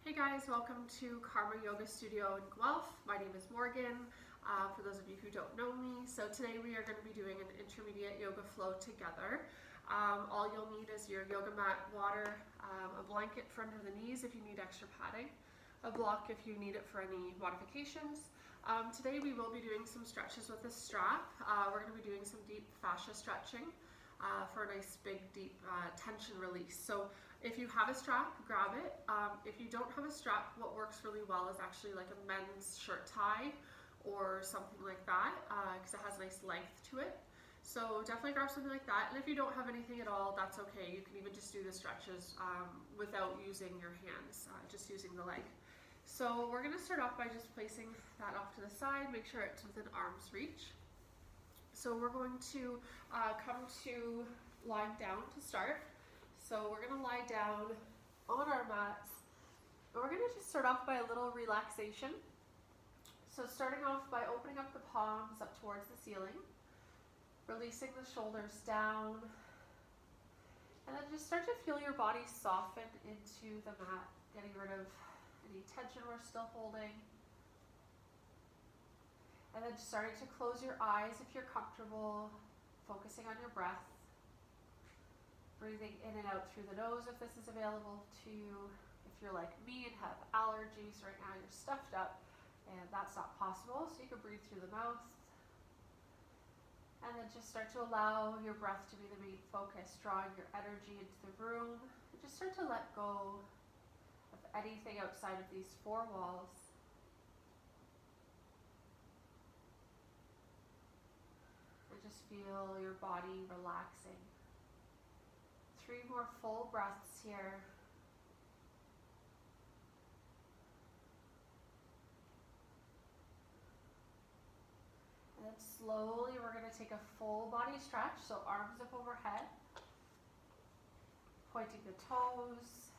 Hey guys, welcome to Karma Yoga Studio in Guelph. My name is Morgan, for those of you who don't know me. So today we are going to be doing an intermediate yoga flow together. All you'll need is your yoga mat, water, a blanket for under the knees if you need extra padding, a block if you need it for any modifications. Today we will be doing some stretches with a strap. We're going to be doing some deep fascia stretching for a nice big deep tension release. So if you have a strap, grab it. If you don't have a strap, what works really well is actually like a men's shirt tie or something like that, because it has a nice length to it. So definitely grab something like that. And if you don't have anything at all, that's okay. You can even just do the stretches without using your hands, just using the leg. So we're going to start off by just placing that off to the side. Make sure it's within arm's reach. So we're going to come to lying down to start. So we're going to lie down on our mats. And we're going to just start off by a little relaxation. So starting off by opening up the palms up towards the ceiling, releasing the shoulders down, and then just start to feel your body soften into the mat, getting rid of any tension we're still holding. And then starting to close your eyes if you're comfortable, focusing on your breath. Breathing in and out through the nose if this is available to you. If you're like me and have allergies right now, you're stuffed up and that's not possible, so you can breathe through the mouth. And then just start to allow your breath to be the main focus, drawing your energy into the room. And just start to let go of anything outside of these four walls. And just feel your body relaxing. 3 more full breaths here. And then slowly we're going to take a full body stretch. So arms up overhead, pointing the toes,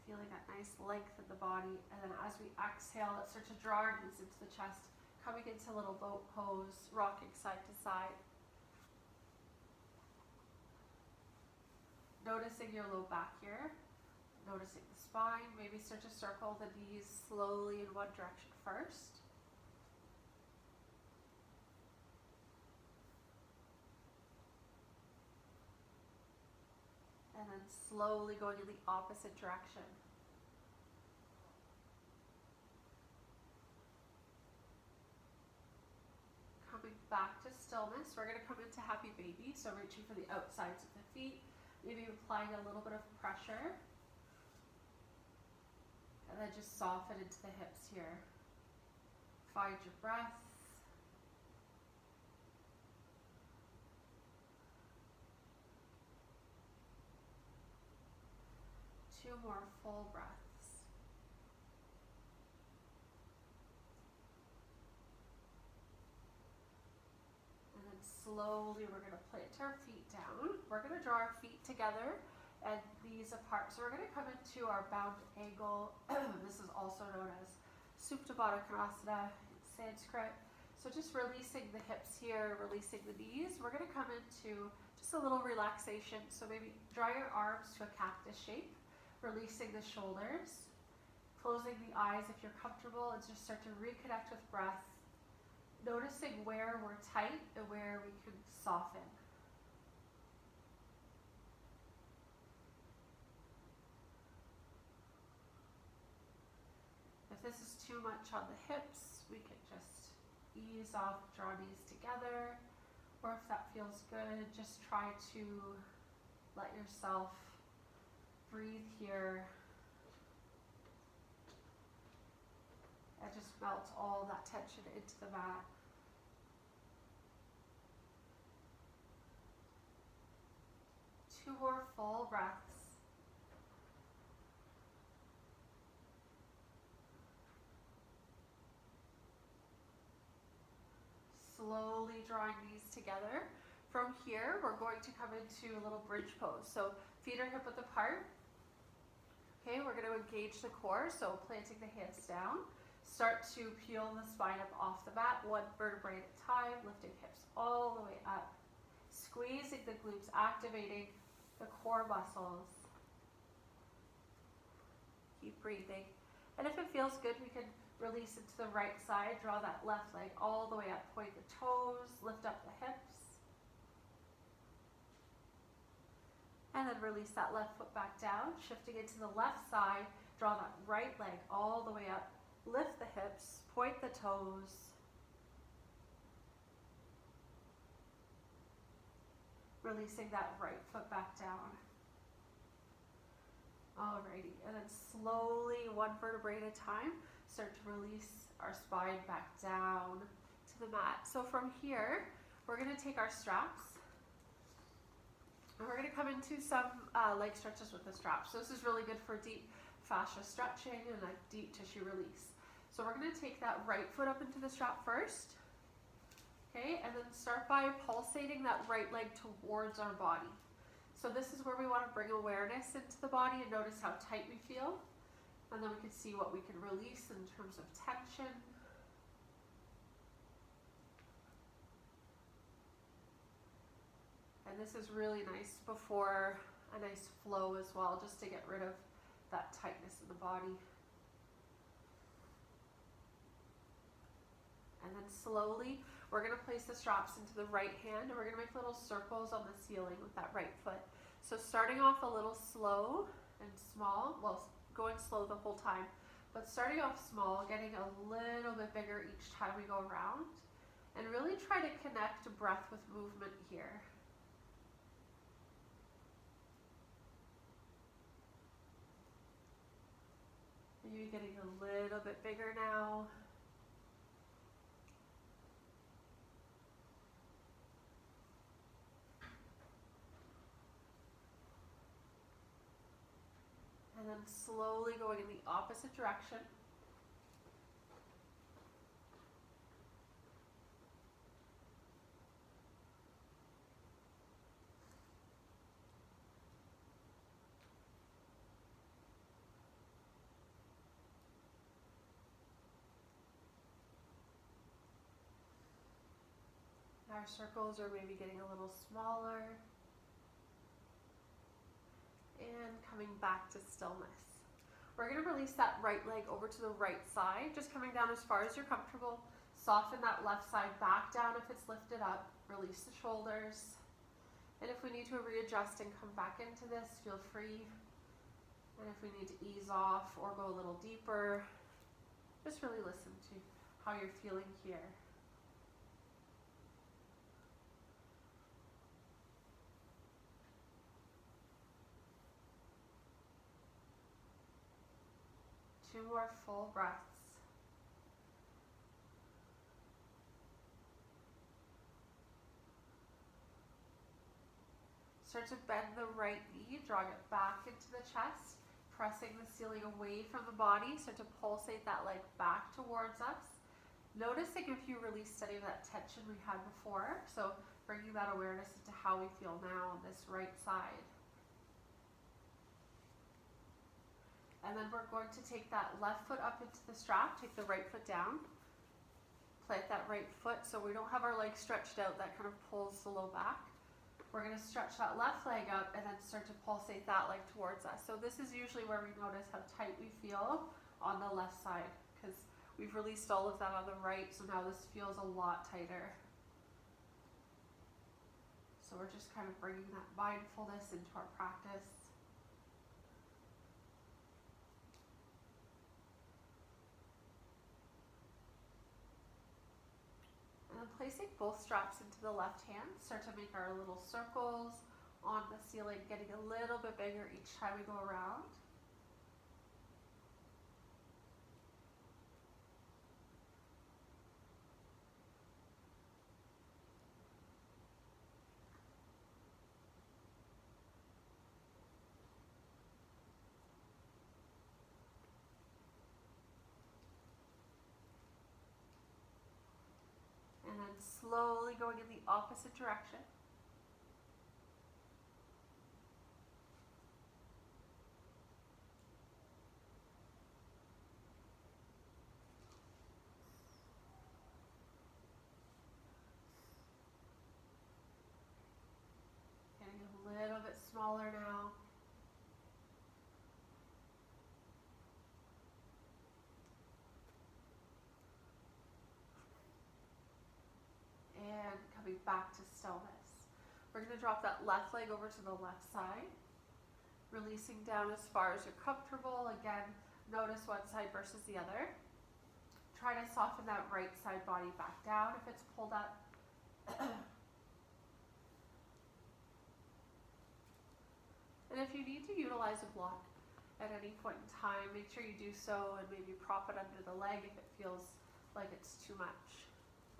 feeling that nice length in the body. And then as we exhale, let's start to draw our knees into the chest, coming into little boat pose, rocking side to side. Noticing your low back here, noticing the spine. Maybe start to circle the knees slowly in one direction first. And then slowly going in the opposite direction. Coming back to stillness, we're going to come into happy baby. So reaching for the outsides of the feet. Maybe applying a little bit of pressure. And then just soften into the hips here. Find your breath. Two more full breaths. And then slowly we're going to plant our feet down. We're going to draw our feet together and knees apart. So we're going to come into our bound angle. This is also known as Supta Baddha Konasana in Sanskrit. So just releasing the hips here, releasing the knees. We're going to come into just a little relaxation. So maybe draw your arms to a cactus shape, releasing the shoulders, closing the eyes if you're comfortable, and just start to reconnect with breath. Noticing where we're tight and where we can soften. If this is too much on the hips, we can just ease off, draw knees together. Or if that feels good, just try to let yourself breathe here. And just melt all that tension into the mat. Two more full breaths. Slowly drawing knees together. From here, we're going to come into a little bridge pose. So feet are hip width apart. Okay, we're going to engage the core, so planting the hands down. Start to peel the spine up off the mat, one vertebrae at a time, lifting hips all the way up. Squeezing the glutes, activating the core muscles. Keep breathing. And if it feels good, we can release it to the right side. Draw that left leg all the way up. Point the toes, lift up the hips. And then release that left foot back down. Shifting it to the left side. Draw that right leg all the way up. Lift the hips, point the toes. Releasing that right foot back down. Alrighty, and then slowly, one vertebrae at a time, start to release our spine back down to the mat. So from here, we're going to take our straps, and we're going to come into some leg stretches with the straps. So this is really good for deep fascia stretching and a deep tissue release. So we're going to take that right foot up into the strap first. Okay, and then start by pulsating that right leg towards our body. So this is where we want to bring awareness into the body and notice how tight we feel. And then we can see what we can release in terms of tension. And this is really nice before a nice flow as well, just to get rid of that tightness in the body. And then slowly, we're going to place the straps into the right hand, and we're going to make little circles on the ceiling with that right foot. So starting off a little slow and small, well, going slow the whole time, but starting off small, getting a little bit bigger each time we go around, and really try to connect breath with movement here. Maybe getting a little bit bigger now. And then slowly going in the opposite direction. Our circles are maybe getting a little smaller. And coming back to stillness. We're going to release that right leg over to the right side, just coming down as far as you're comfortable. Soften that left side back down if it's lifted up. Release the shoulders. And if we need to readjust and come back into this, feel free. And if we need to ease off or go a little deeper, just really listen to how you're feeling here. Two more full breaths. Start to bend the right knee, drawing it back into the chest, pressing the ceiling away from the body. Start to pulsate that leg back towards us. Noticing if you released any of that tension we had before. So bringing that awareness into how we feel now on this right side. And then we're going to take that left foot up into the strap, take the right foot down, plant that right foot so we don't have our legs stretched out, that kind of pulls the low back. We're going to stretch that left leg up and then start to pulsate that leg towards us. So this is usually where we notice how tight we feel on the left side, because we've released all of that on the right, so now this feels a lot tighter. So we're just kind of bringing that mindfulness into our practice. And then placing both straps into the left hand, start to make our little circles on the ceiling, getting a little bit bigger each time we go around. And then slowly going in the opposite direction. Getting a little bit smaller now. back to stillness. We're going to drop that left leg over to the left side, releasing down as far as you're comfortable. Again, notice one side versus the other. Try to soften that right side body back down if it's pulled up. And if you need to utilize a block at any point in time, make sure you do so and maybe prop it under the leg if it feels like it's too much.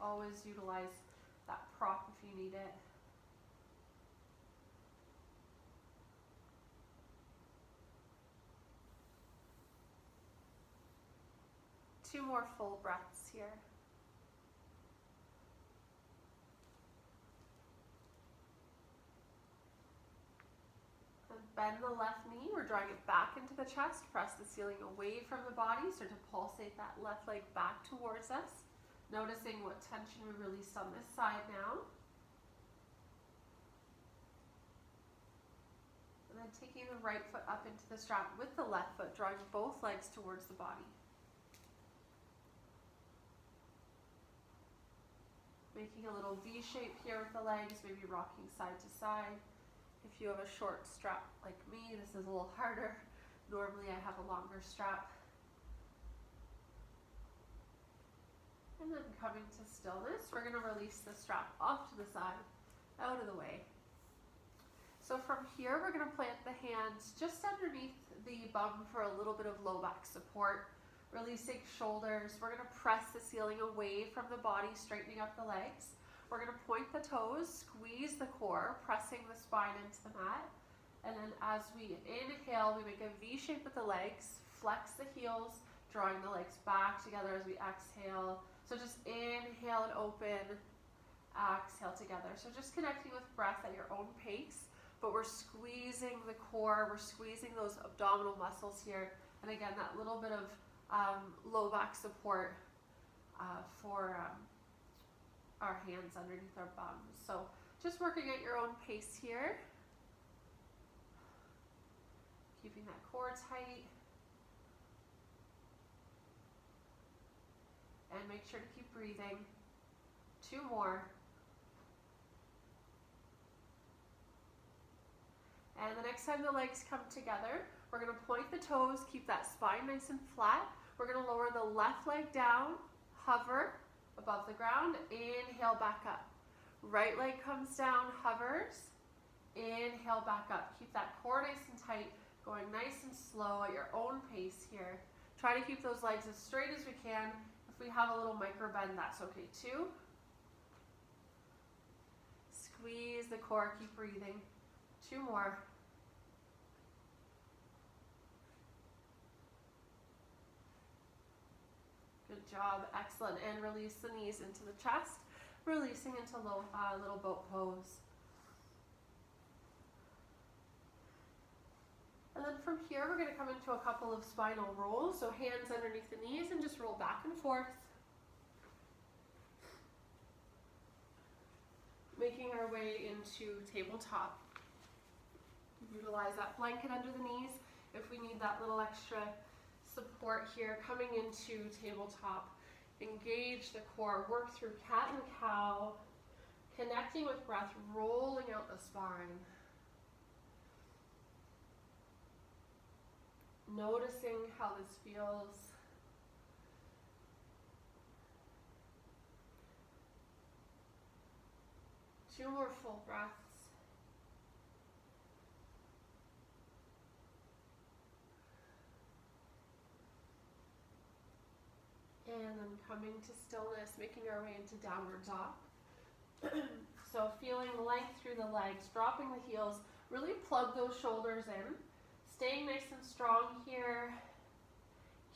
Always utilize that prop if you need it. Two more full breaths here. And bend the left knee. We're drawing it back into the chest. Press the ceiling away from the body. Start to pulsate that left leg back towards us. Noticing what tension we released on this side now. And then taking the right foot up into the strap with the left foot, drawing both legs towards the body. Making a little V shape here with the legs, maybe rocking side to side. If you have a short strap like me, this is a little harder. Normally I have a longer strap. And then coming to stillness, we're going to release the strap off to the side, out of the way. So from here, we're going to plant the hands just underneath the bum for a little bit of low back support. Releasing shoulders. We're going to press the ceiling away from the body, straightening up the legs. We're going to point the toes, squeeze the core, pressing the spine into the mat. And then as we inhale, we make a V shape with the legs, flex the heels, drawing the legs back together as we exhale. So just inhale and open, exhale together. So just connecting with breath at your own pace, but we're squeezing the core, we're squeezing those abdominal muscles here. And again, that little bit of low back support for our hands underneath our bums. So just working at your own pace here. Keeping that core tight. And make sure to keep breathing. Two more. And the next time the legs come together, we're going to point the toes, keep that spine nice and flat. We're going to lower the left leg down, hover above the ground, inhale back up. Right leg comes down, hovers, inhale back up. Keep that core nice and tight, going nice and slow at your own pace here. Try to keep those legs as straight as we can. If we have a little micro bend, that's okay too. Squeeze the core, keep breathing. Two more. Good job, excellent. And release the knees into the chest, releasing into little boat pose. And then from here, we're going to come into a couple of spinal rolls. So hands underneath the knees and just roll back and forth. Making our way into tabletop. Utilize that blanket under the knees if we need that little extra support here. Coming into tabletop, engage the core, work through cat and cow, connecting with breath, rolling out the spine. Noticing how this feels. Two more full breaths. And then coming to stillness, making our way into downward dog. So feeling length through the legs, dropping the heels, really plug those shoulders in. Staying nice and strong here.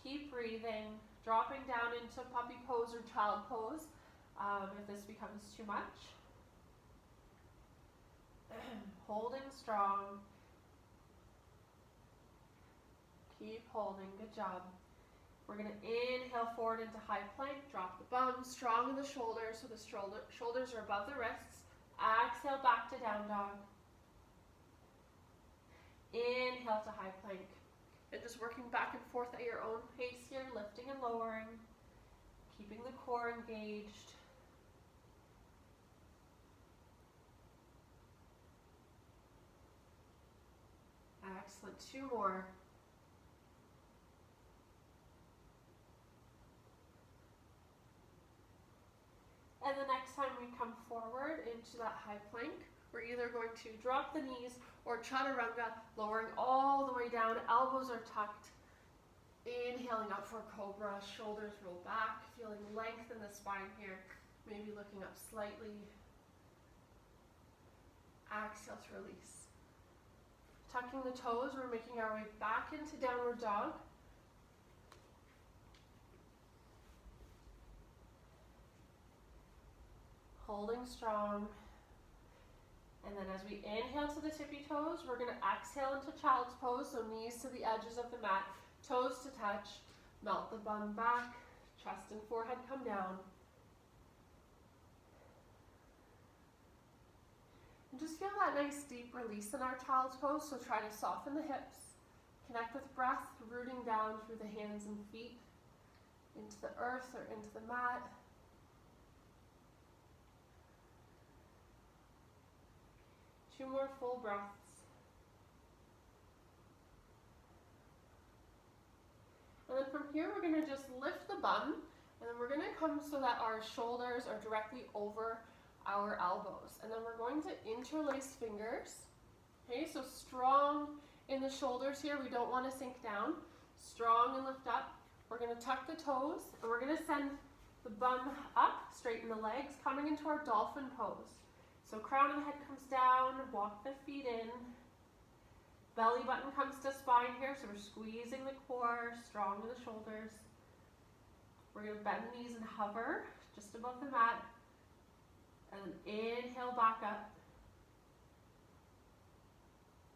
Keep breathing, dropping down into puppy pose or child pose if this becomes too much. Holding strong. Keep holding, good job. We're going to inhale forward into high plank, drop the bum, strong in the shoulders, so the shoulders are above the wrists. Exhale back to down dog. Inhale to high plank. And just working back and forth at your own pace here, lifting and lowering, keeping the core engaged. Excellent. 2 more. And the next time we come forward into that high plank, we're either going to drop the knees or chaturanga, lowering all the way down, elbows are tucked. Inhaling up for cobra, shoulders roll back, feeling length in the spine here, maybe looking up slightly. Exhale to release. Tucking the toes, we're making our way back into downward dog. Holding strong. And then as we inhale to the tippy toes, we're going to exhale into child's pose, so knees to the edges of the mat, toes to touch, melt the bum back, chest and forehead come down. And just feel that nice deep release in our child's pose, so try to soften the hips, connect with breath, rooting down through the hands and feet, into the earth or into the mat. Two more full breaths. And then from here, we're going to just lift the bum, and then we're going to come so that our shoulders are directly over our elbows. And then we're going to interlace fingers. Okay, so strong in the shoulders here. We don't want to sink down. Strong and lift up. We're going to tuck the toes, and we're going to send the bum up, straighten the legs, coming into our dolphin pose. So crown of the head comes down, walk the feet in. Belly button comes to spine here, so we're squeezing the core, strong in the shoulders. We're going to bend the knees and hover just above the mat. And then inhale back up.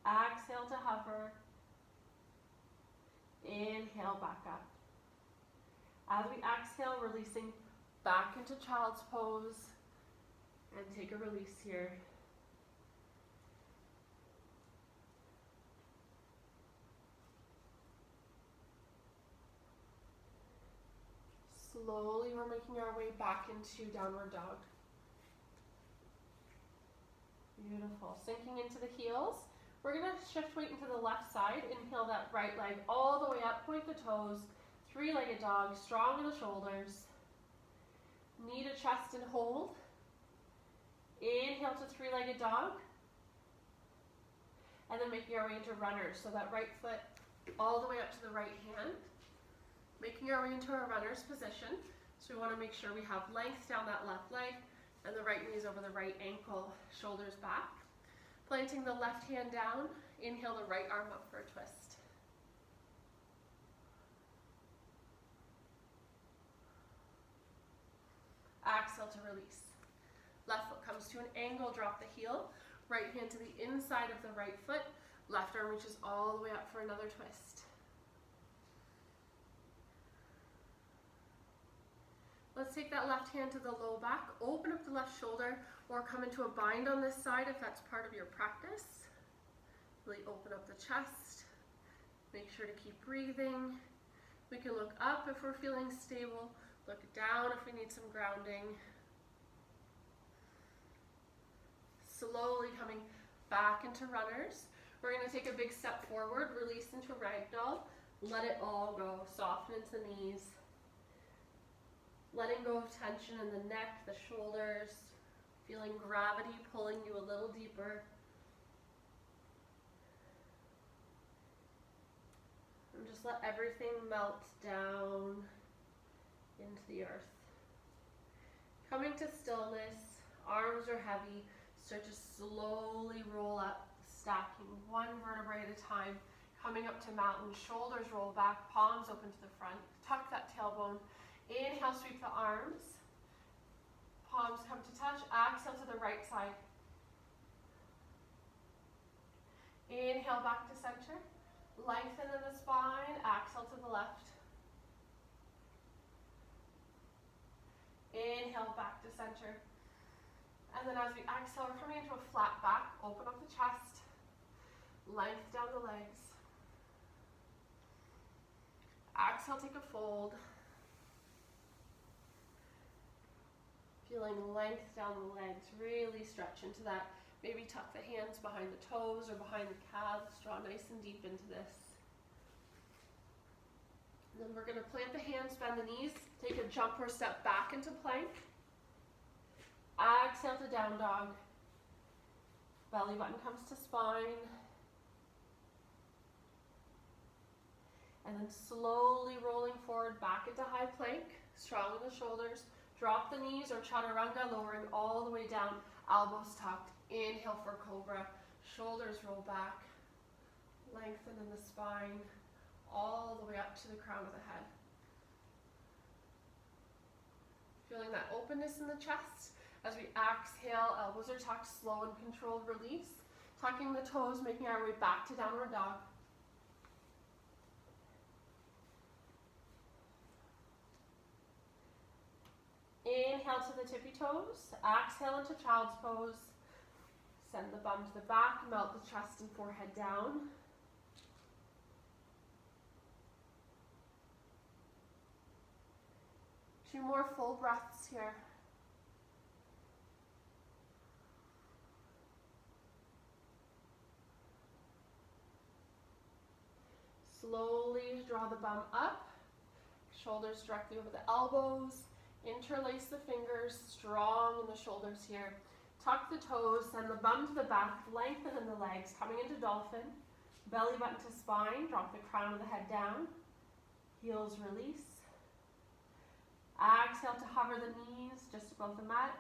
Exhale to hover. Inhale back up. As we exhale, releasing back into child's pose. And take a release here. Slowly, we're making our way back into downward dog. Beautiful. Sinking into the heels. We're going to shift weight into the left side. Inhale that right leg all the way up. Point the toes. Three-legged dog. Strong in the shoulders. Knee to chest and hold. Inhale to three-legged dog. And then making our way into runners. So that right foot all the way up to the right hand. Making our way into our runner's position. So we want to make sure we have length down that left leg. And the right knee is over the right ankle, shoulders back. Planting the left hand down. Inhale the right arm up for a twist. Exhale to release. Left foot comes to an angle, drop the heel. Right hand to the inside of the right foot. Left arm reaches all the way up for another twist. Let's take that left hand to the low back. Open up the left shoulder or come into a bind on this side if that's part of your practice. Really open up the chest. Make sure to keep breathing. We can look up if we're feeling stable. Look down if we need some grounding. Slowly coming back into runners. We're going to take a big step forward, release into ragdoll. Let it all go. Soften into the knees. Letting go of tension in the neck, the shoulders. Feeling gravity pulling you a little deeper. And just let everything melt down into the earth. Coming to stillness, arms are heavy. Start to slowly roll up, stacking one vertebrae at a time. Coming up to mountain, shoulders roll back, palms open to the front. Tuck that tailbone. Inhale, sweep the arms. Palms come to touch. Exhale to the right side. Inhale back to center. Lengthen in the spine. Exhale to the left. Inhale back to center. And then as we exhale, we're coming into a flat back. Open up the chest. Length down the legs. Exhale, take a fold. Feeling length down the legs. Really stretch into that Maybe tuck the hands behind the toes or behind the calves. Draw nice and deep into this. And then we're going to plant the hands, bend the knees, take a jump or step back into plank. Exhale to down dog. Belly button comes to spine. And then slowly rolling forward back into high plank. Strong in the shoulders. Drop the knees or chaturanga, lowering all the way down. Elbows tucked. Inhale for cobra. Shoulders roll back. Lengthen in the spine. All the way up to the crown of the head. Feeling that openness in the chest. As we exhale, elbows are tucked, slow and controlled release. Tucking the toes, making our way back to downward dog. Inhale to the tippy toes. Exhale into child's pose. Send the bum to the back, melt the chest and forehead down. Two more full breaths here. Slowly draw the bum up, shoulders directly over the elbows, interlace the fingers, strong in the shoulders here. Tuck the toes, send the bum to the back, lengthen in the legs, coming into dolphin. Belly button to spine, drop the crown of the head down. Heels release. Exhale to hover the knees just above the mat.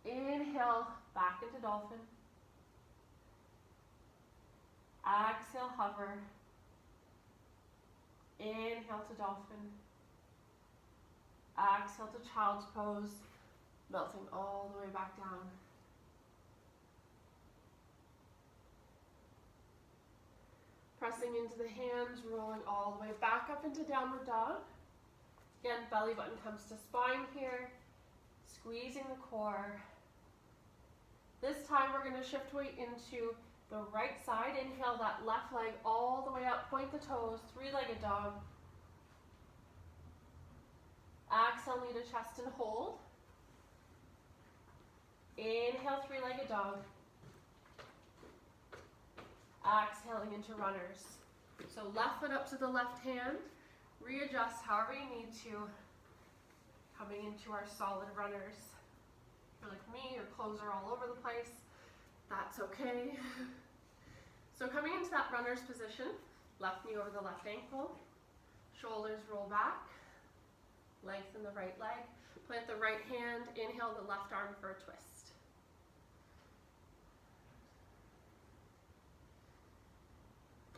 Inhale, back into dolphin. Exhale, hover. Inhale to dolphin. Exhale to child's pose, melting all the way back down. Pressing into the hands, rolling all the way back up into downward dog. Again, belly button comes to spine here, squeezing the core. This time we're going to shift weight into the right side. Inhale that left leg all the way up, point the toes, three-legged dog. Exhale, knee to chest and hold. Inhale, three-legged dog. Exhaling into runners. So left foot up to the left hand. Readjust however you need to. Coming into our solid runners. If you're like me, your clothes are all over the place. That's okay. So coming into that runner's position, left knee over the left ankle. Shoulders roll back. Lengthen the right leg. Plant the right hand. Inhale the left arm for a twist.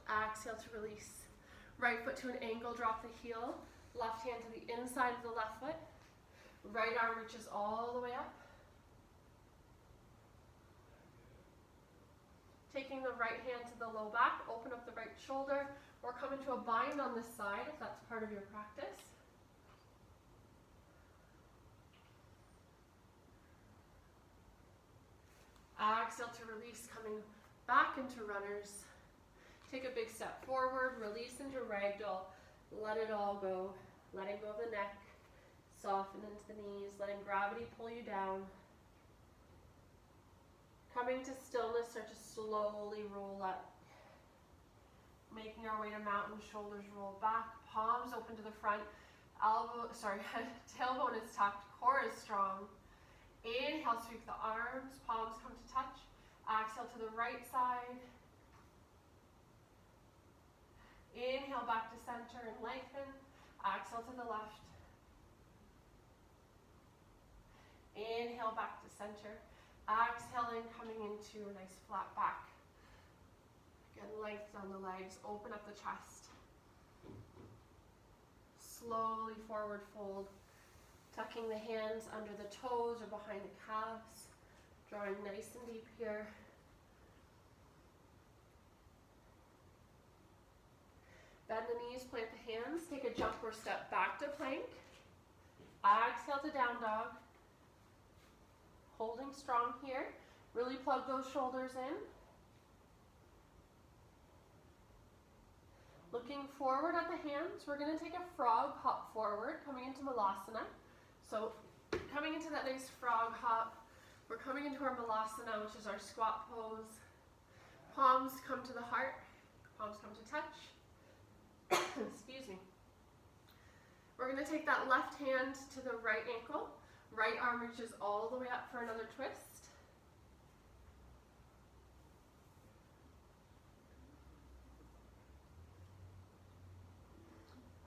Exhale to release. Right foot to an angle, drop the heel. Left hand to the inside of the left foot. Right arm reaches all the way up. Taking the right hand to the low back, open up the right shoulder, or come into a bind on this side if that's part of your practice. Exhale to release, coming back into runners. Take a big step forward, release into ragdoll. Let it all go. Letting go of the neck. Soften into the knees, letting gravity pull you down. Coming to stillness, start to slowly roll up. Making our way to mountain, shoulders roll back, palms open to the front, tailbone is tucked, core is strong. Inhale, sweep the arms, palms come to touch. Exhale to the right side. Inhale back to center and lengthen. Exhale to the left. Inhale back to center. Exhaling, coming into a nice flat back. Again, lengthen on the legs, open up the chest. Slowly forward fold. Tucking the hands under the toes or behind the calves. Drawing nice and deep here. Bend the knees, plant the hands, take a jump or step back to plank. Exhale to down dog. Holding strong here. Really plug those shoulders in. Looking forward at the hands, we're going to take a frog hop forward, coming into Malasana. So coming into that nice frog hop, We're coming into our Malasana, which is our squat pose. Palms come to the heart, palms come to touch. Excuse me. We're going to take that left hand to the right ankle. Right arm reaches all the way up for another twist.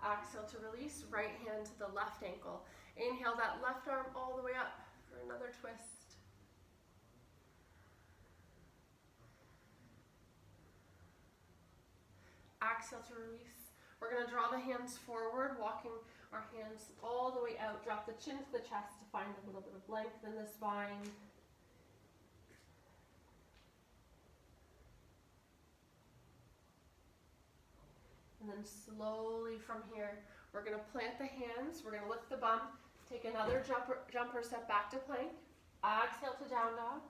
Exhale to release, right hand to the left ankle. Inhale that left arm all the way up for another twist. Exhale to release. We're going to draw the hands forward, walking our hands all the way out. Drop the chin to the chest to find a little bit of length in the spine. And then slowly from here, we're going to plant the hands. We're going to lift the bum. Take another jumper step back to plank. Exhale to down dog.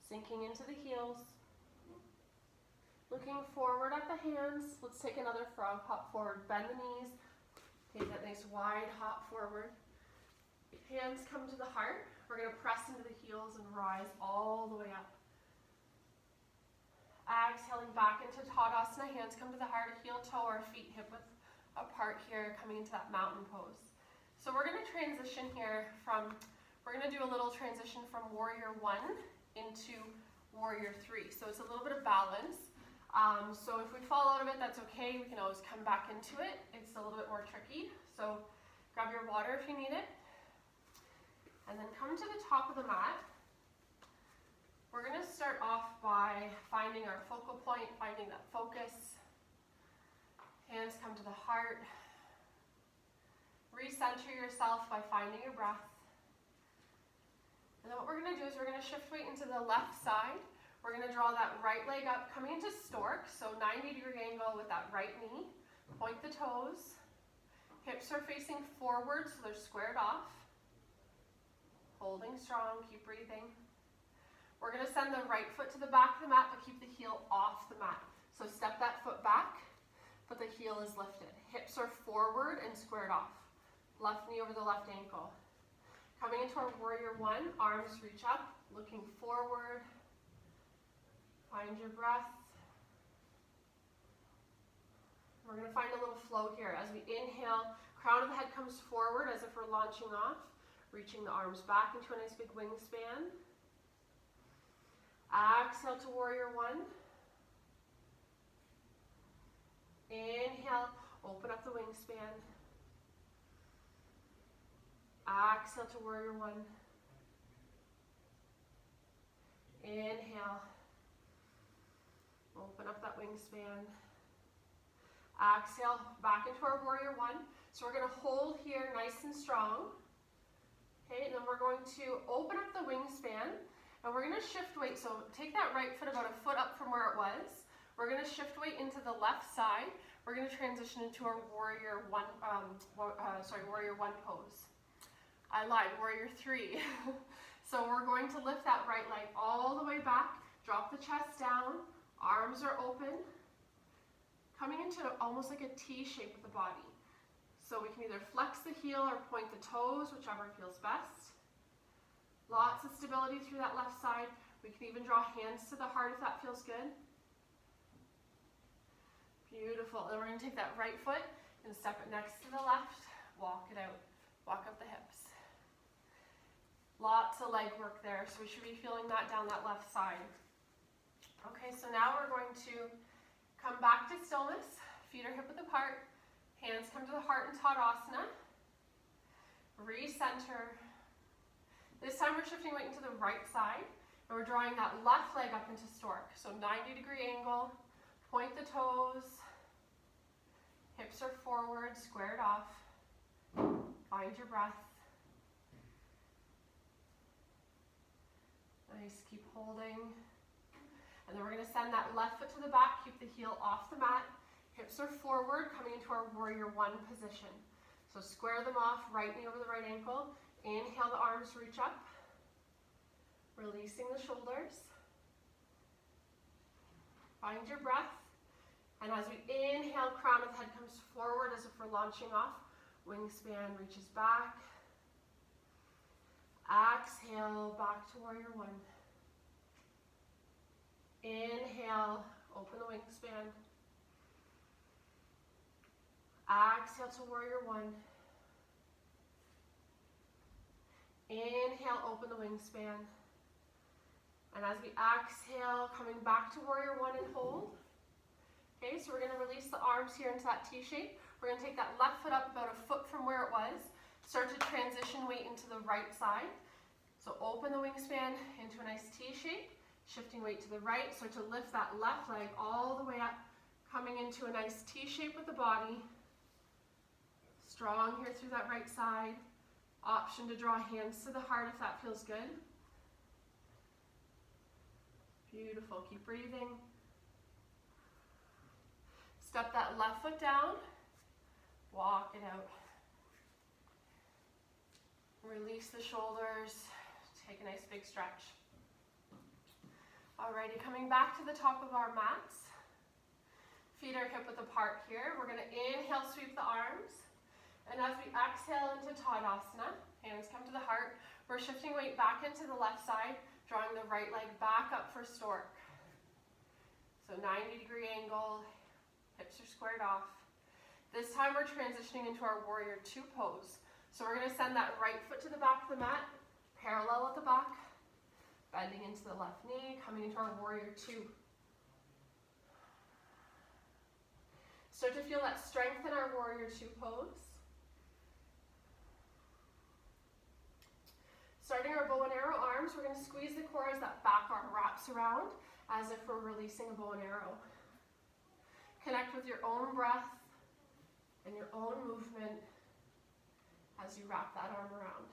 Sinking into the heels. Looking forward at the hands. Let's take another frog hop forward. Bend the knees. Take that nice wide hop forward. Hands come to the heart. We're going to press into the heels and rise all the way up. Exhaling back into Tadasana, hands come to the heart, heel toe or feet hip width apart here, coming into that mountain pose. So we're going to transition here we're going to do a little transition from Warrior 1 into Warrior 3. So it's a little bit of balance. So if we fall out of it, that's okay. We can always come back into it. It's a little bit more tricky. So grab your water if you need it. And then come to the top of the mat. We're going to start off by finding our focal point, finding that focus. Hands come to the heart. Recenter yourself by finding your breath. And then what we're going to do is we're going to shift weight into the left side. We're going to draw that right leg up, coming into stork, so 90-degree angle with that right knee. Point the toes. Hips are facing forward, so they're squared off. Holding strong, keep breathing. We're going to send the right foot to the back of the mat, but keep the heel off the mat. So step that foot back, but the heel is lifted. Hips are forward and squared off. Left knee over the left ankle. Coming into our Warrior 1, arms reach up, looking forward. Find your breath. We're going to find a little flow here. As we inhale, crown of the head comes forward as if we're launching off, reaching the arms back into a nice big wingspan. Exhale to Warrior 1. Inhale, open up the wingspan. Exhale to Warrior 1. Inhale, open up that wingspan. Exhale, back into our Warrior 1. So we're going to hold here nice and strong. Okay, and then we're going to open up the wingspan. And we're going to shift weight, so take that right foot about a foot up from where it was. We're going to shift weight into the left side. We're going to transition into our Warrior 1 pose. I lied, Warrior 3. So we're going to lift that right leg all the way back, drop the chest down, arms are open, coming into almost like a T shape with the body. So we can either flex the heel or point the toes, whichever feels best. Lots of stability through that left side. We can even draw hands to the heart if that feels good. Beautiful. Then we're going to take that right foot and step it next to the left. Walk it out. Walk up the hips. Lots of leg work there, so we should be feeling that down that left side. Okay, so now we're going to come back to stillness. Feet are hip width apart. Hands come to the heart in Tadasana. Recenter. This time we're shifting weight into the right side, and we're drawing that left leg up into stork. So 90-degree angle, point the toes, hips are forward, squared off. Find your breath. Nice, keep holding. And then we're going to send that left foot to the back, keep the heel off the mat. Hips are forward, coming into our Warrior 1 position. So square them off, right knee over the right ankle. Inhale, the arms reach up, releasing the shoulders. Find your breath. And as we inhale, crown of the head comes forward as if we're launching off. Wingspan reaches back. Exhale, back to warrior one. Inhale, open the wingspan. Exhale to warrior one. Inhale, open the wingspan. And as we exhale, coming back to warrior one and hold. Okay, so we're going to release the arms here into that T shape. We're going to take that left foot up about a foot from where it was. Start to transition weight into the right side. So open the wingspan into a nice T shape. Shifting weight to the right. Start to lift that left leg all the way up. Coming into a nice T shape with the body. Strong here through that right side. Option to draw hands to the heart if that feels good. Beautiful. Keep breathing. Step that left foot down. Walk it out. Release the shoulders. Take a nice big stretch. Alrighty, coming back to the top of our mats. Feet are hip width apart here. We're going to inhale, sweep the arms. And as we exhale into Tadasana, hands come to the heart, we're shifting weight back into the left side, drawing the right leg back up for stork. So 90-degree angle, hips are squared off. This time we're transitioning into our warrior two pose. So we're going to send that right foot to the back of the mat, parallel at the back, bending into the left knee, coming into our warrior two. Start to feel that strength in our warrior two pose. Starting our bow and arrow arms, we're going to squeeze the core as that back arm wraps around, as if we're releasing a bow and arrow. Connect with your own breath and your own movement as you wrap that arm around.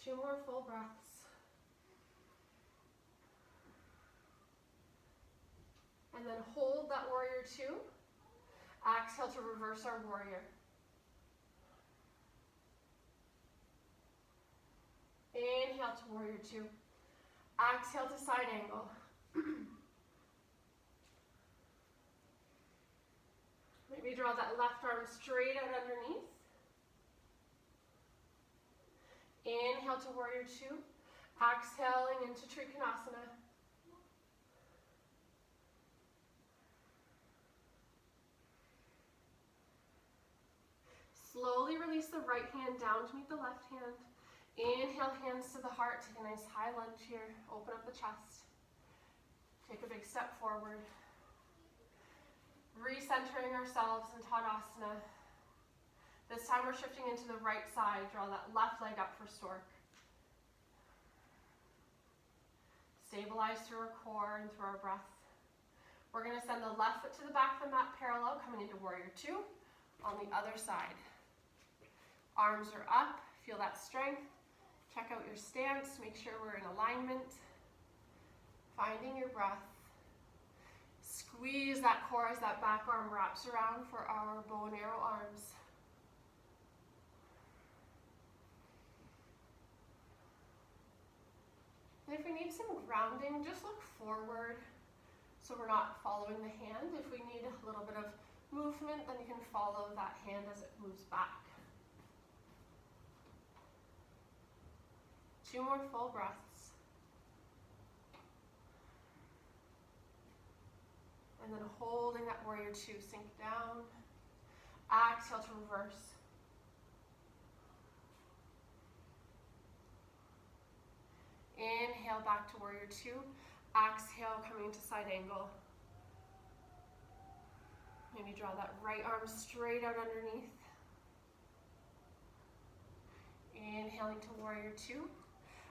Two more full breaths. And then hold that warrior two. Exhale to reverse our warrior. Inhale to warrior two. Exhale to side angle. Maybe draw that left arm straight out underneath. Inhale to warrior two. Exhaling into Trikonasana. Slowly release the right hand down to meet the left hand. Inhale, hands to the heart. Take a nice high lunge here. Open up the chest. Take a big step forward. Recentering ourselves in Tadasana. This time we're shifting into the right side. Draw that left leg up for stork. Stabilize through our core and through our breath. We're going to send the left foot to the back of the mat parallel, coming into warrior two on the other side. Arms are up. Feel that strength. Check out your stance. Make sure we're in alignment. Finding your breath. Squeeze that core as that back arm wraps around for our bow and arrow arms. And if we need some grounding, just look forward so we're not following the hand. If we need a little bit of movement, then you can follow that hand as it moves back. Two more full breaths. And then holding that warrior two, sink down. Exhale to reverse. Inhale back to warrior two. Exhale, coming to side angle. Maybe draw that right arm straight out underneath. Inhaling to warrior two.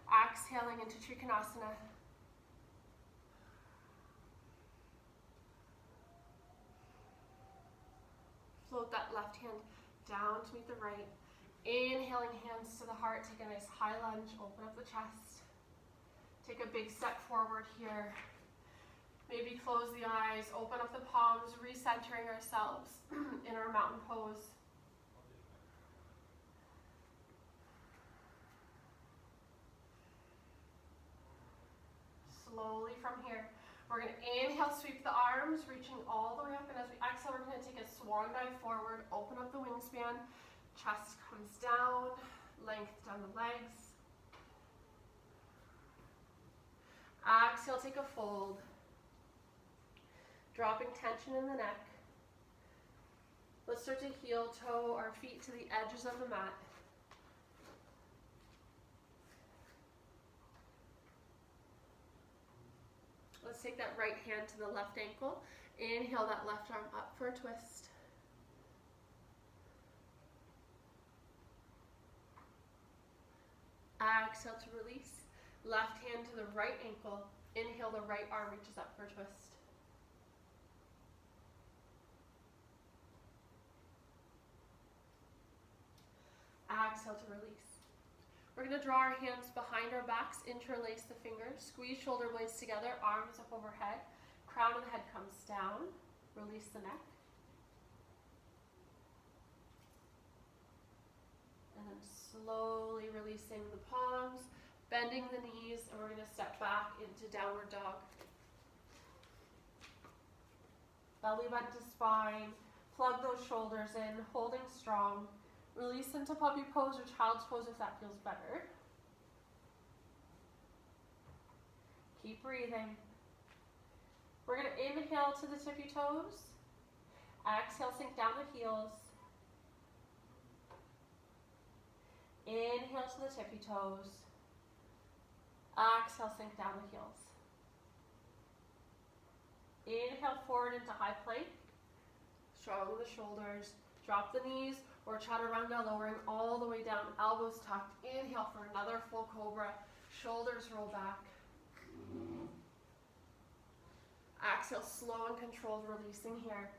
Exhaling into Trikonasana. Float that left hand down to meet the right. Inhaling, hands to the heart. Take a nice high lunge. Open up the chest. Take a big step forward here. Maybe close the eyes. Open up the palms. Recentering ourselves in our mountain pose. Slowly from here, We're going to inhale, sweep the arms, reaching all the way up, and as we exhale, we're going to take a swan dive forward, open up the wingspan, chest comes down, length down the legs. Exhale, take a fold, dropping tension in the neck. Let's start to heel toe our feet to the edges of the mat. Let's take that right hand to the left ankle. Inhale that left arm up for a twist. Exhale to release. Left hand to the right ankle. Inhale, the right arm reaches up for a twist. Exhale to release. We're going to draw our hands behind our backs, interlace the fingers, squeeze shoulder blades together, arms up overhead, crown of the head comes down, release the neck. And then slowly releasing the palms, bending the knees, and we're going to step back into downward dog. Belly bent to spine, plug those shoulders in, holding strong. Release into puppy pose or child's pose if that feels better. Keep breathing. We're going to inhale to the tippy toes. Exhale, sink down the heels. Inhale to the tippy toes. Exhale, sink down the heels. Inhale forward into high plank. Strong with the shoulders. Drop the knees or chaturanga, lowering all the way down, elbows tucked. Inhale for another full cobra. Shoulders roll back. Exhale, slow and controlled, releasing here.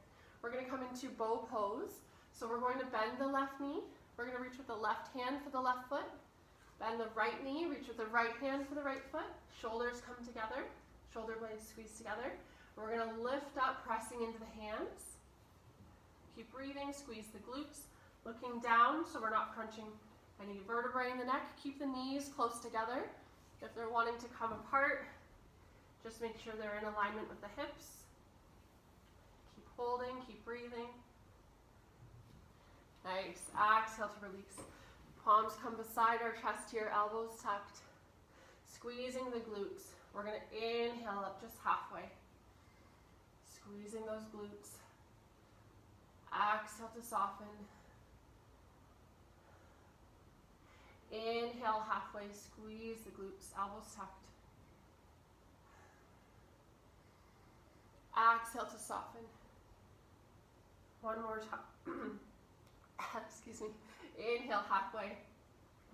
We're going to come into bow pose. So we're going to bend the left knee. We're going to reach with the left hand for the left foot. Bend the right knee, reach with the right hand for the right foot. Shoulders come together. Shoulder blades squeeze together. We're going to lift up, pressing into the hands. Keep breathing, squeeze the glutes. Looking down so we're not crunching any vertebrae in the neck. Keep the knees close together. If they're wanting to come apart, just make sure they're in alignment with the hips. Keep holding, keep breathing. Nice. Exhale to release. Palms come beside our chest here, elbows tucked. Squeezing the glutes. We're going to inhale up just halfway. Squeezing those glutes. Exhale to soften. Inhale halfway, squeeze the glutes, elbows tucked. Exhale to soften. One more time. Excuse me. Inhale halfway.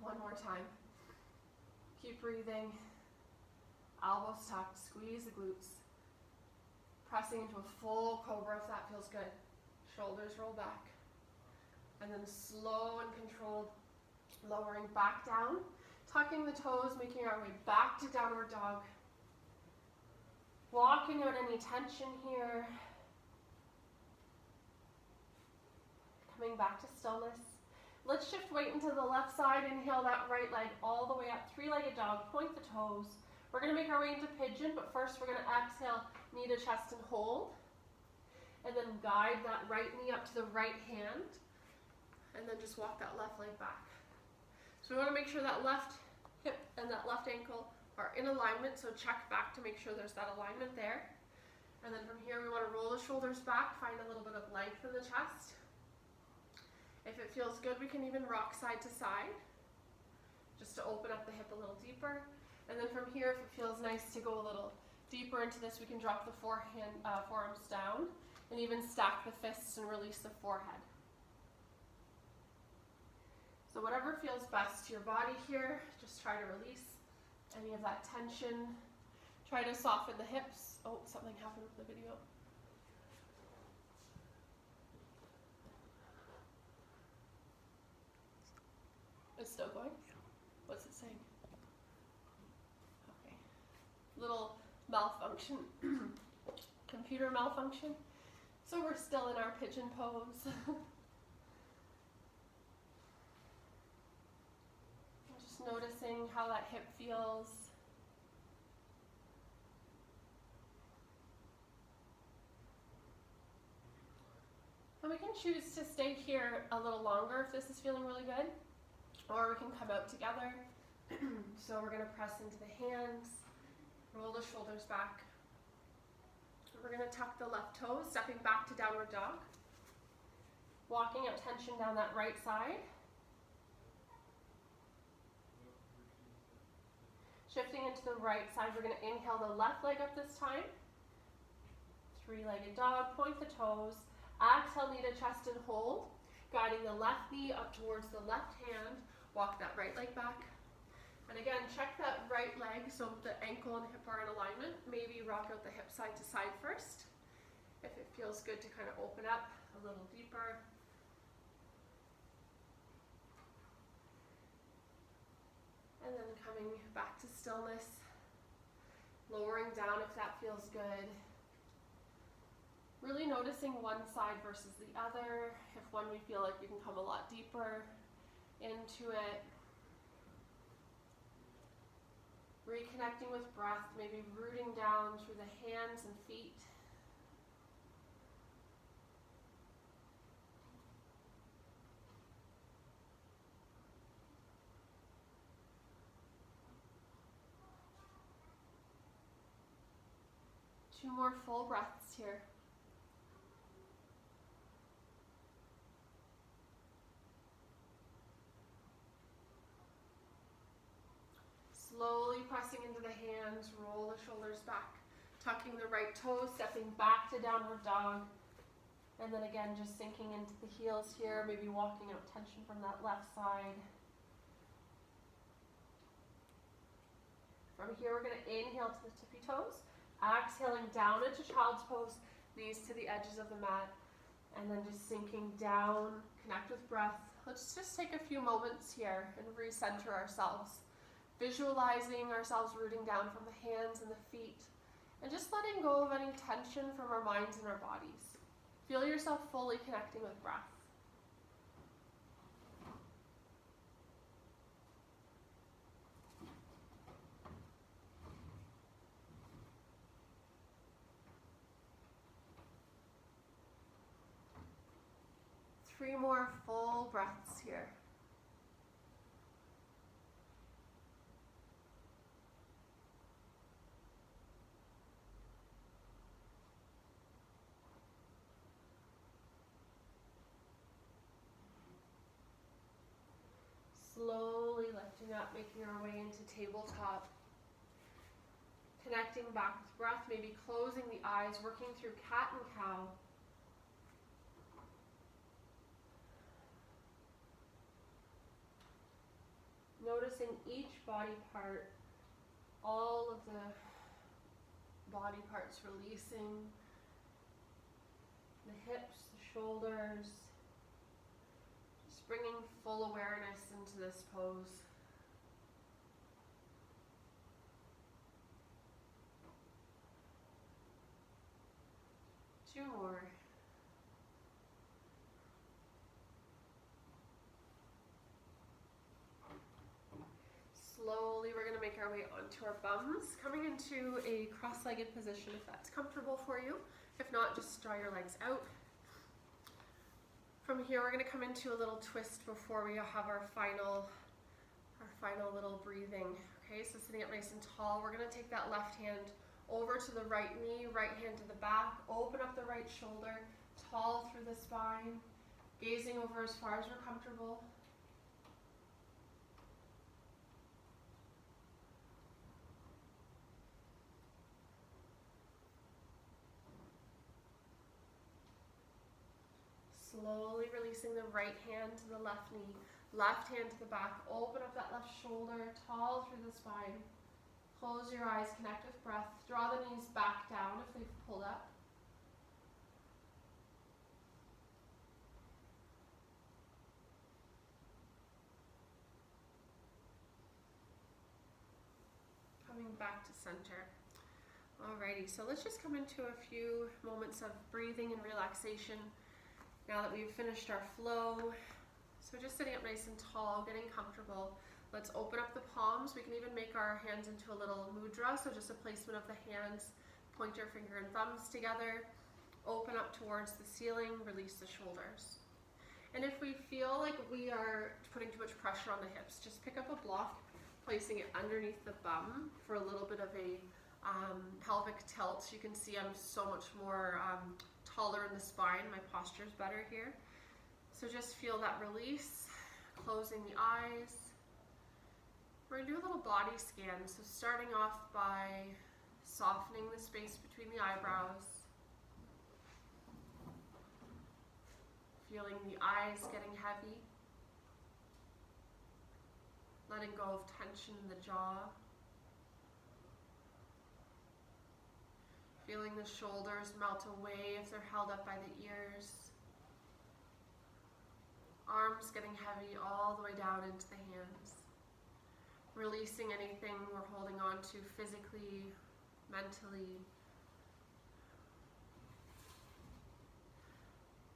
One more time. Keep breathing. Elbows tucked, squeeze the glutes. Pressing into a full cobra if that feels good. Shoulders roll back. And then slow and controlled, lowering back down. Tucking the toes, making our way back to downward dog. Walking out any tension here. Coming back to stillness. Let's shift weight into the left side. Inhale that right leg all the way up. Three-legged dog. Point the toes. We're going to make our way into pigeon, but first we're going to exhale, knee to chest and hold. And then guide that right knee up to the right hand. And then just walk that left leg back. So we want to make sure that left hip and that left ankle are in alignment. So check back to make sure there's that alignment there. And then from here we want to roll the shoulders back, find a little bit of length in the chest. If it feels good, we can even rock side to side, just to open up the hip a little deeper. And then from here, if it feels nice to go a little deeper into this, we can drop the forearms down and even stack the fists and release the forehead. So whatever feels best to your body here, just try to release any of that tension. Try to soften the hips. Oh, something happened with the video. It's still going? What's it saying? Okay. Little malfunction. Computer malfunction. So we're still in our pigeon pose. Just noticing how that hip feels. we can choose to stay here a little longer if this is feeling really good, or we can come out together. So we're going to press into the hands, roll the shoulders back. We're going to tuck the left toes, stepping back to downward dog. Walking out tension down that right side. Shifting into the right side, we're going to inhale the left leg up this time. Three-legged dog, point the toes. Exhale, knee to chest and hold. Guiding the left knee up towards the left hand. Walk that right leg back. And again, check that right leg so the ankle and hip are in alignment. Maybe rock out the hip side to side first. If it feels good to kind of open up a little deeper. And then coming back to stillness, lowering down if that feels good. Really noticing one side versus the other. If one we feel like you can come a lot deeper into it. Reconnecting with breath, maybe rooting down through the hands and feet. Two more full breaths here. Slowly pressing into the hands, roll the shoulders back, tucking the right toes, stepping back to downward dog. And then again, just sinking into the heels here, maybe walking out tension from that left side. From here, we're going to inhale to the tippy toes. Exhaling down into child's pose, knees to the edges of the mat, and then just sinking down, connect with breath. Let's just take a few moments here and recenter ourselves, visualizing ourselves rooting down from the hands and the feet, and just letting go of any tension from our minds and our bodies. Feel yourself fully connecting with breath. Three more full breaths here. Slowly lifting up, making our way into tabletop. Connecting back with breath, maybe closing the eyes, working through cat and cow. Noticing each body part, all of the body parts releasing, the hips, the shoulders, just bringing full awareness into this pose. Two more. Slowly, we're going to make our way onto our bums, coming into a cross-legged position if that's comfortable for you. If not, just draw your legs out. From here, we're going to come into a little twist before we have our final little breathing. Okay, so sitting up nice and tall, we're going to take that left hand over to the right knee, right hand to the back, open up the right shoulder, tall through the spine, gazing over as far as we're comfortable. Slowly releasing the right hand to the left knee, left hand to the back, open up that left shoulder, tall through the spine. Close your eyes, connect with breath, draw the knees back down if they've pulled up. Coming back to center. Alrighty, so let's just come into a few moments of breathing and relaxation now that we've finished our flow. So just sitting up nice and tall, getting comfortable. Let's open up the palms. We can even make our hands into a little mudra, so just a placement of the hands, pointer finger and thumbs together. Open up towards the ceiling, release the shoulders. And if we feel like we are putting too much pressure on the hips, just pick up a block, placing it underneath the bum for a little bit of a pelvic tilt. You can see I'm so much more taller in the spine. My posture is better here. So just feel that release, closing the eyes. We're going to do a little body scan. So starting off by softening the space between the eyebrows. Feeling the eyes getting heavy. Letting go of tension in the jaw. Feeling the shoulders melt away if they're held up by the ears. Arms getting heavy all the way down into the hands. Releasing anything we're holding on to physically, mentally.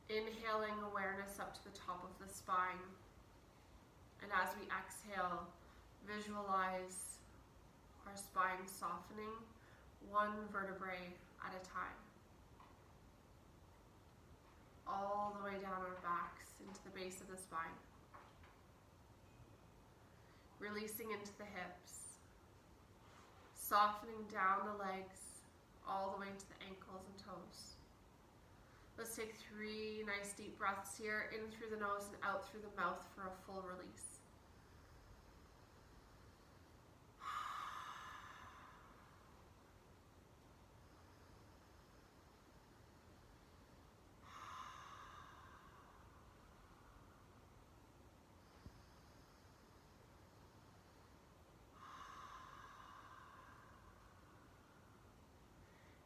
Inhaling awareness up to the top of the spine. And as we exhale, visualize our spine softening one vertebrae at a time. All the way down our backs into the base of the spine. Releasing into the hips. Softening down the legs all the way to the ankles and toes. Let's take 3 nice deep breaths here, in through the nose and out through the mouth for a full release.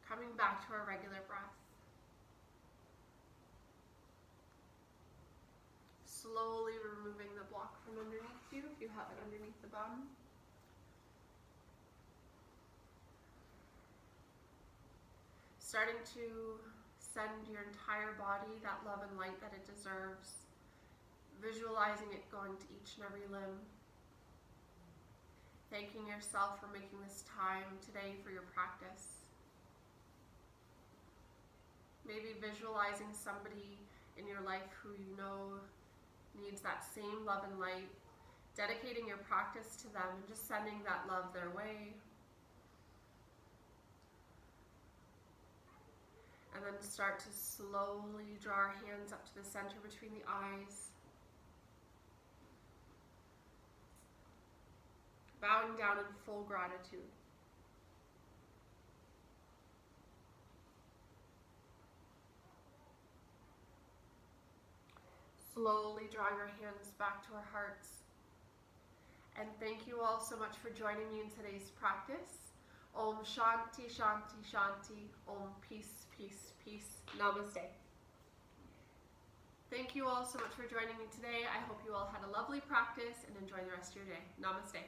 Coming back to our regular breath. Slowly removing the block from underneath you if you have it underneath the bum. Starting to send your entire body that love and light that it deserves. Visualizing it going to each and every limb. Thanking yourself for making this time today for your practice. Maybe visualizing somebody in your life who you know needs that same love and light, dedicating your practice to them and just sending that love their way. And then start to slowly draw our hands up to the center between the eyes. Bowing down in full gratitude. Slowly drawing our hands back to our hearts. And thank you all so much for joining me in today's practice. Om Shanti, Shanti, Shanti. Om Peace, Peace, Peace. Namaste. Thank you all so much for joining me today. I hope you all had a lovely practice and enjoy the rest of your day. Namaste.